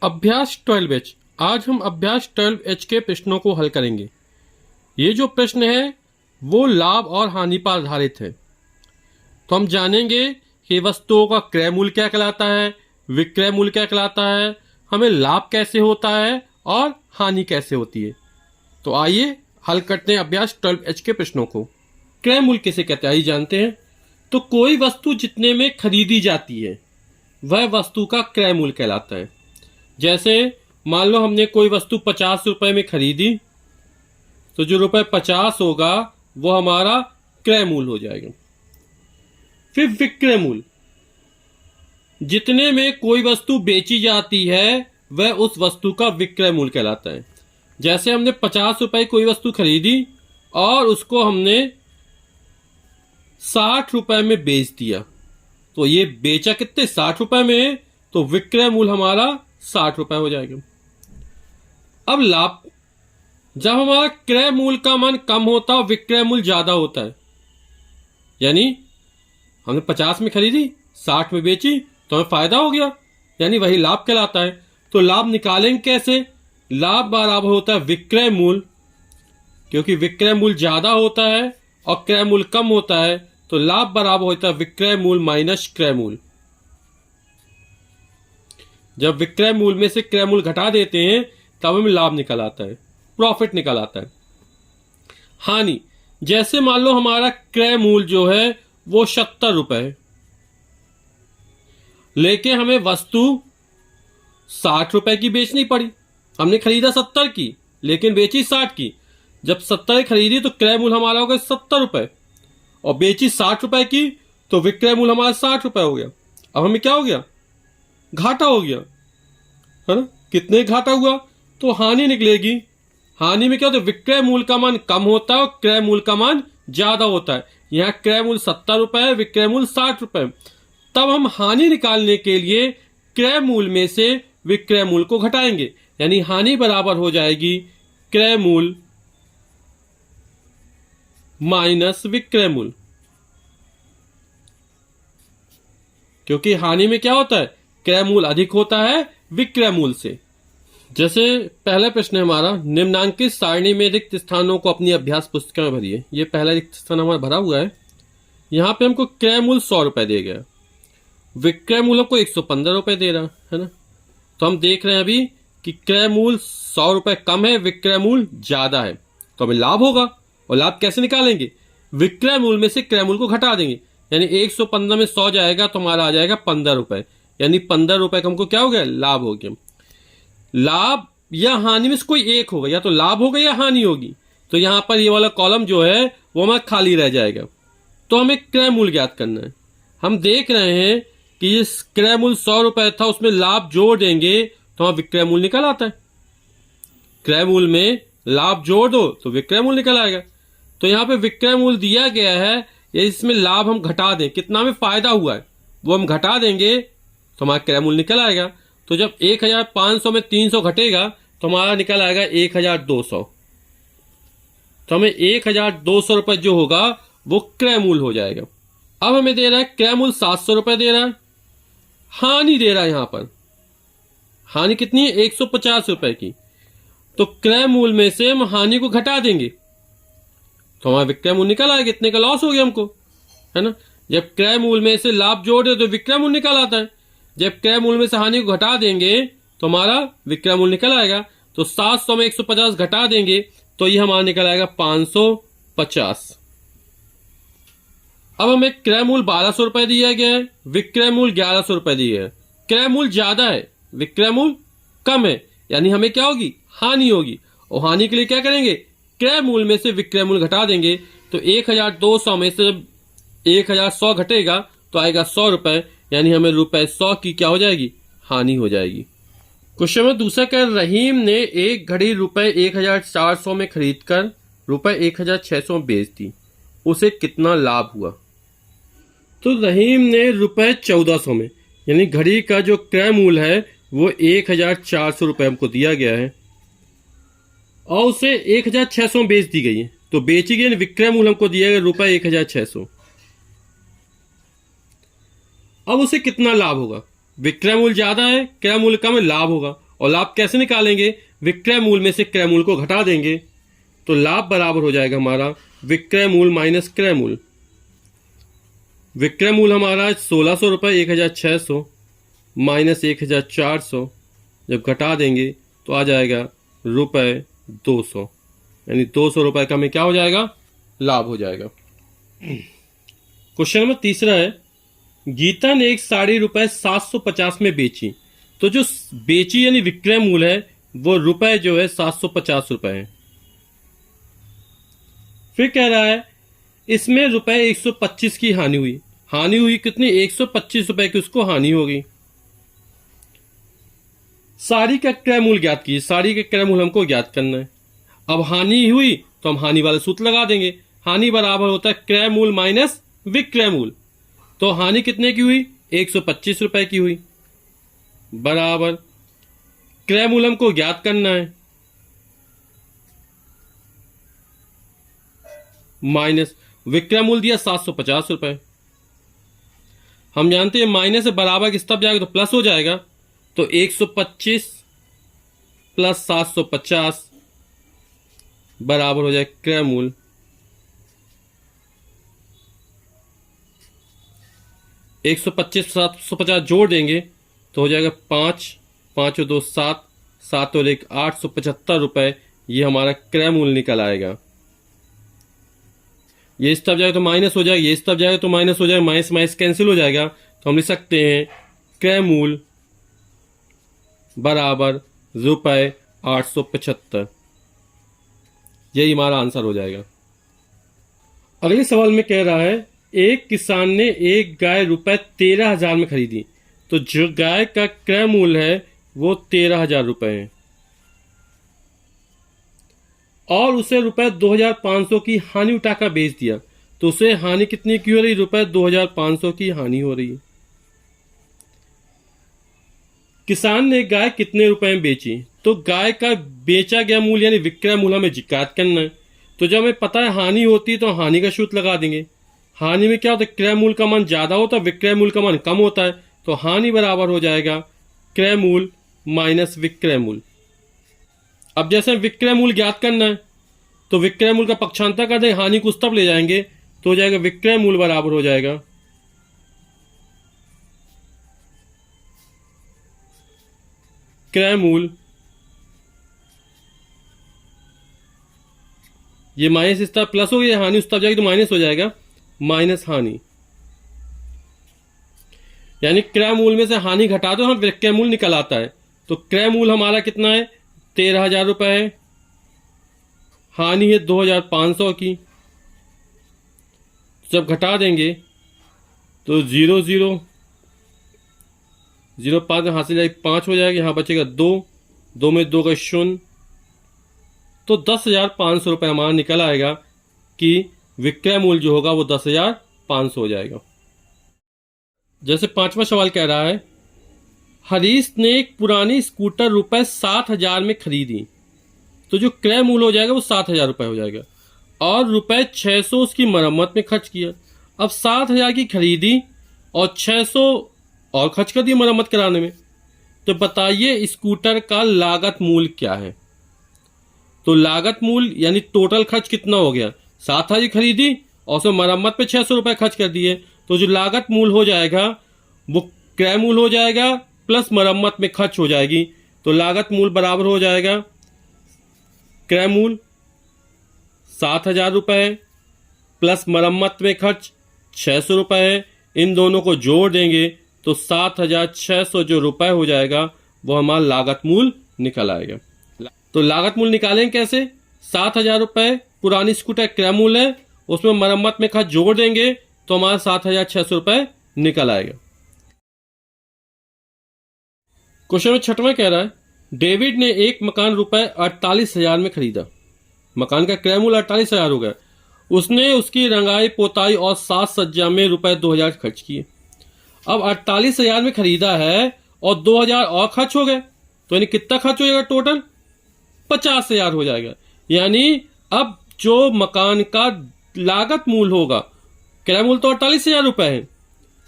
अभ्यास 12H। आज हम अभ्यास 12H के प्रश्नों को हल करेंगे। ये जो प्रश्न है वो लाभ और हानि पर आधारित है। तो हम जानेंगे कि वस्तुओं का क्रय मूल्य क्या कहलाता है, विक्रय मूल्य क्या कहलाता है, हमें लाभ कैसे होता है और हानि कैसे होती है। तो आइए हल करते हैं अभ्यास 12H के प्रश्नों को। क्रय मूल्य किसे कहते हैं आइए जानते हैं। तो कोई वस्तु जितने में खरीदी जाती है वह वस्तु का क्रय मूल्य कहलाता है। जैसे मान लो हमने कोई वस्तु 50 रुपए में खरीदी, तो जो रुपए 50 होगा वो हमारा क्रय मूल्य हो जाएगा। फिर विक्रय मूल्य, जितने में कोई वस्तु बेची जाती है वह उस वस्तु का विक्रय मूल्य कहलाता है। जैसे हमने 50 रुपए कोई वस्तु खरीदी और उसको हमने 60 रुपए में बेच दिया, तो ये बेचा कितने 60 रुपए में, तो विक्रय मूल्य हमारा 60 रुपए हो जाएगा। अब लाभ, जब हमारा क्रय मूल्य का मान कम होता है विक्रय मूल्य ज्यादा होता है, यानी हमने 50 में खरीदी 60 में बेची तो हमें फायदा हो गया, यानी वही लाभ कहलाता है। तो लाभ निकालेंगे कैसे? लाभ बराबर होता है विक्रय मूल्य, क्योंकि विक्रय मूल्य ज्यादा होता है और क्रय मूल्य कम होता है, तो लाभ बराबर होता है विक्रय मूल्य माइनस क्रय मूल्य। जब विक्रय मूल्य में से क्रय मूल्य घटा देते हैं तब हमें लाभ निकल आता है, प्रॉफिट निकल आता है। हानि, जैसे मान लो हमारा क्रय मूल्य जो है वो 70 रुपए है, लेकिन हमें वस्तु 60 रुपए की बेचनी पड़ी। हमने खरीदा 70 की लेकिन बेची 60 की। जब 70 खरीदी तो क्रय मूल्य हमारा हो गया 70 रुपए और बेची 60 रुपए की, तो विक्रय मूल्य हमारा 60 रुपए हो गया। अब हमें क्या हो गया? घाटा हो गया, है ना। कितने घाटा हुआ? तो हानि निकलेगी। हानि में क्या होता है? विक्रय मूल्य का मान कम होता है और क्रय मूल्य का मान ज्यादा होता है। यहाँ क्रय मूल्य 70 रुपए है, विक्रय मूल्य 60 रुपए। तब हम हानि निकालने के लिए क्रय मूल्य में से विक्रय मूल्य को घटाएंगे, यानी हानि बराबर हो जाएगी क्रय मूल्य माइनस विक्रय मूल्य। क्योंकि हानि में क्या होता है? क्रय मूल्य अधिक होता है विक्रय मूल्य से। जैसे पहला प्रश्न है हमारा, निम्नांकित सारणी में रिक्त स्थानों को अपनी अभ्यास पुस्तिका में भरिए। ये पहला रिक्त स्थान हमारा भरा हुआ है। यहाँ पे हमको क्रय मूल्य 100 रुपए दे गया, विक्रय मूल्य को 115 रुपए दे रहा है ना। तो हम देख रहे हैं अभी कि क्रय मूल्य 100 रुपए कम है, विक्रय मूल्य ज्यादा है, तो हमें लाभ होगा। और लाभ कैसे निकालेंगे? विक्रय मूल्य में से क्रय मूल्य को घटा देंगे, यानी 115 में 100 जाएगा तो हमारा आ जाएगा 15 रुपए, यानी 15 रुपए का हमको क्या हो गया? लाभ हो गया। लाभ या हानि में से कोई एक होगा, या तो लाभ होगा या हानि होगी। तो यहां पर ये वाला कॉलम जो है वो हमारा खाली रह जाएगा। तो हमें क्रय मूल्य ज्ञात करना है। हम देख रहे हैं कि ये क्रय मूल्य 100 रुपए था, उसमें लाभ जोड़ देंगे तो हमारा विक्रय मूल्य निकल आता है। क्रय मूल्य में लाभ जोड़ दो तो विक्रय मूल्य निकल आएगा। तो यहाँ पे विक्रय मूल्य दिया गया है, इसमें लाभ हम घटा दें, कितना में फायदा हुआ है वो हम घटा देंगे तो हमारा क्रय मूल्य निकल आएगा। तो जब 1500 में 300 घटेगा तो हमारा निकल आएगा 1200। तो हमें 1200 रुपए जो होगा वो क्रय मूल्य हो जाएगा। अब हमें दे रहा है क्रय मूल्य 700 रुपए दे रहा है, हानि दे रहा है। यहां पर हानि कितनी है? 150 रुपए की। तो क्रय मूल्य में से हम हानि को घटा देंगे तो हमारा विक्रय मूल्य निकल आएगा। इतने का लॉस हो गया हमको, है ना। जब क्रय मूल्य में से लाभ जोड़ दे तो विक्रय मूल्य निकल आता है। जब क्रय मूल्य में से हानि को घटा देंगे तो हमारा विक्रय मूल्य निकल आएगा। तो 700 में 150 घटा देंगे तो ये हमारा निकल आएगा 550। अब हमें क्रय मूल्य 1200 रुपए दिया गया है, विक्रय मूल्य 1100 रुपए दिया है। क्रय मूल्य ज्यादा है, विक्रय मूल्य कम है, यानी हमें क्या होगी? हानि होगी। और हानि के लिए क्या करेंगे? क्रय मूल्य में से विक्रय मूल्य घटा देंगे। तो 1200 में से जब 1100 घटेगा तो आएगा 100 रुपए, यानी हमें रुपए 100 की क्या हो जाएगी? हानि हो जाएगी। क्वेश्चन में दूसरा कह, रहीम ने एक घड़ी रुपए 1400 में खरीदकर रुपए 1600 में बेच दी, उसे कितना लाभ हुआ? तो रहीम ने रुपए 1400 में, यानी घड़ी का जो क्रय मूल्य है वो 1400 रुपए हमको दिया गया है और उसे 1600 में बेच दी गई है। तो बेची गई, विक्रय मूल्य हमको दिया गया रुपए 1600। अब उसे कितना लाभ होगा? विक्रय मूल्य ज्यादा है, क्रय मूल्य कम है, लाभ होगा। और लाभ कैसे निकालेंगे? विक्रय मूल में से क्रय मूल को घटा देंगे, तो लाभ बराबर हो जाएगा हमारा विक्रय मूल माइनस क्रय मूल। विक्रय मूल हमारा 1600 रुपये 1600 माइनस 1400, जब घटा देंगे तो आ जाएगा रुपये 200, यानी 200 रुपये का में क्या हो जाएगा? लाभ हो जाएगा। क्वेश्चन नंबर तीसरा है, गीता ने एक साड़ी रुपये 750 में बेची, तो जो बेची यानी विक्रय मूल है वो रुपए जो है 750 रुपए है। फिर कह रहा है इसमें रुपए 125 की हानि हुई। हानि हुई कितनी? 125 रुपए की उसको हानि होगी। साड़ी का क्रय मूल ज्ञात कीजिए। साड़ी का क्रय मूल हमको ज्ञात करना है। अब हानि हुई तो हम हानि वाले सूत्र लगा देंगे। हानि बराबर होता है क्रय मूल माइनस विक्रय मूल। तो हानि कितने की हुई? 125 रुपए की हुई, बराबर क्रय मूल हमको ज्ञात करना है, माइनस विक्रय मूल दिया 750 रुपए। हम जानते हैं माइनस से बराबर किस तरफ जाएगा तो प्लस हो जाएगा, तो 125 प्लस 750 बराबर हो जाए क्रय मूल। एक 125 750 जोड़ देंगे तो हो जाएगा 5 5 और 2 7 7 और 1 875 रुपए। ये हमारा क्रय मूल निकल आएगा। ये इस तरफ जाएगा तो माइनस हो जाएगा, ये इस तरफ जाएगा तो माइनस हो जाएगा, माइनस माइनस कैंसिल हो जाएगा, तो हम लिख सकते हैं क्रय मूल बराबर रुपए 875। यही हमारा आंसर हो जाएगा। अगले सवाल में कह रहा है एक किसान ने एक गाय रुपए 13,000 में खरीदी, तो जो गाय का क्रय मूल है वो 13,000 रुपए है और उसे रुपए 2,500 की हानि उठाकर बेच दिया, तो उसे हानि कितनी की हो रही? रुपए 2,500 की हानि हो रही है। किसान ने गाय कितने रुपए में बेची? तो गाय का बेचा गया मूल्य यानी विक्रय मूल हमें ज्ञात करना है। तो जब हमें पता है हानि होती है तो हानि का सूत्र लगा देंगे। हानि में क्या होता है? क्रय मूल का मान ज्यादा होता है, विक्रय मूल का मान कम होता है, तो हानि बराबर हो जाएगा क्रय मूल माइनस विक्रय मूल। अब जैसे विक्रय मूल ज्ञात करना है तो विक्रय मूल का पक्षांतर कर देंगे, हानि को उस तरफ ले जाएंगे तो हो जाएगा विक्रय मूल बराबर हो जाएगा क्रय मूल। ये माइनस इस तरफ प्लस हो गया, हानि उस तरफ जाएगी तो माइनस हो जाएगा, माइनस हानि। यानी क्रय मूल में से हानि घटा दो हम विक्रय मूल निकल आता है। तो क्रय मूल हमारा कितना है? 13,000 रुपए है, हानि है 2,500 की। जब घटा देंगे तो 0 0 0 5 हाथ से जाएगी 5 हो जाएगा, यहां बचेगा 2 2 में 2 का 0, तो 10,500 रुपए हमारा निकल आएगा कि विक्रय मूल जो होगा वो 10,500 हो जाएगा। जैसे पांचवा सवाल कह रहा है हरीश ने एक पुरानी स्कूटर रुपए 7,000 में खरीदी, तो जो क्रय मूल हो जाएगा वो 7,000 रुपए हो जाएगा और रुपए 600 उसकी मरम्मत में खर्च किया। अब 7,000 की खरीदी और 600 और खर्च कर दिया मरम्मत कराने में, तो बताइए स्कूटर का लागत मूल क्या है? तो लागत मूल यानी टोटल खर्च कितना हो गया? 7,000 की खरीदी और उसमें मरम्मत पे 600 रुपए खर्च कर दिए, तो जो लागत मूल हो जाएगा वो क्रय मूल हो जाएगा प्लस मरम्मत में खर्च हो जाएगी। तो लागत मूल बराबर हो जाएगा क्रय मूल 7,000 रुपए प्लस मरम्मत में खर्च 600 रुपए है। इन दोनों को जोड़ देंगे तो 7,600 जो रुपए हो जाएगा वो हमारा लागत मूल निकल आएगा। तो लागत मूल निकालेंगे कैसे? 7,000 रुपए पुरानी स्कूटर क्रय मूल है, उसमें मरम्मत में खर्च जोड़ देंगे तो हमारा 7,600 रुपए निकल आएगा। क्वेश्चन में छठवां कह रहा है डेविड ने एक मकान रुपए 48,000 में खरीदा। मकान का क्रय मूल 48,000 हो गया। उसने उसकी रंगाई पोताई और साज सज्जा में रुपए 2,000 खर्च किए। अब 48,000 में खरीदा है और 2,000 और खर्च हो गए, तो यानी कितना खर्च हो जाएगा? टोटल 50,000 हो जाएगा। यानी अब जो मकान का लागत मूल होगा, क्रय मूल तो 48,000 रुपए है,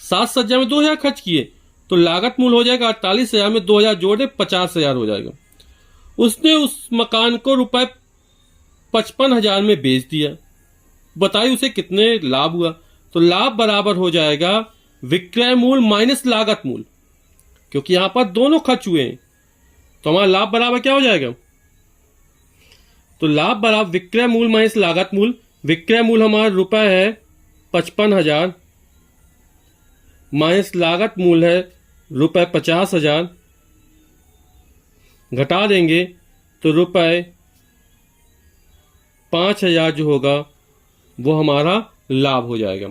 साज सज्जा में 2,000 खर्च किए, तो लागत मूल्य हो जाएगा 48,000 में 2,000 जोड़े 50,000 हो जाएगा। उसने उस मकान को रुपए 55,000 में बेच दिया। बताइए उसे कितने लाभ हुआ। तो लाभ बराबर हो जाएगा विक्रय मूल्य माइनस लागत मूल्य, क्योंकि यहां पर दोनों खर्च हुए हैं। तो हमारा लाभ बराबर क्या हो जाएगा? तो लाभ बराबर विक्रय मूल्य माइनस लागत मूल्य। विक्रय मूल्य हमारा रुपए है 55,000 माइनस लागत मूल्य है रुपए 50,000, घटा देंगे तो रुपए 5,000 जो होगा वो हमारा लाभ हो जाएगा।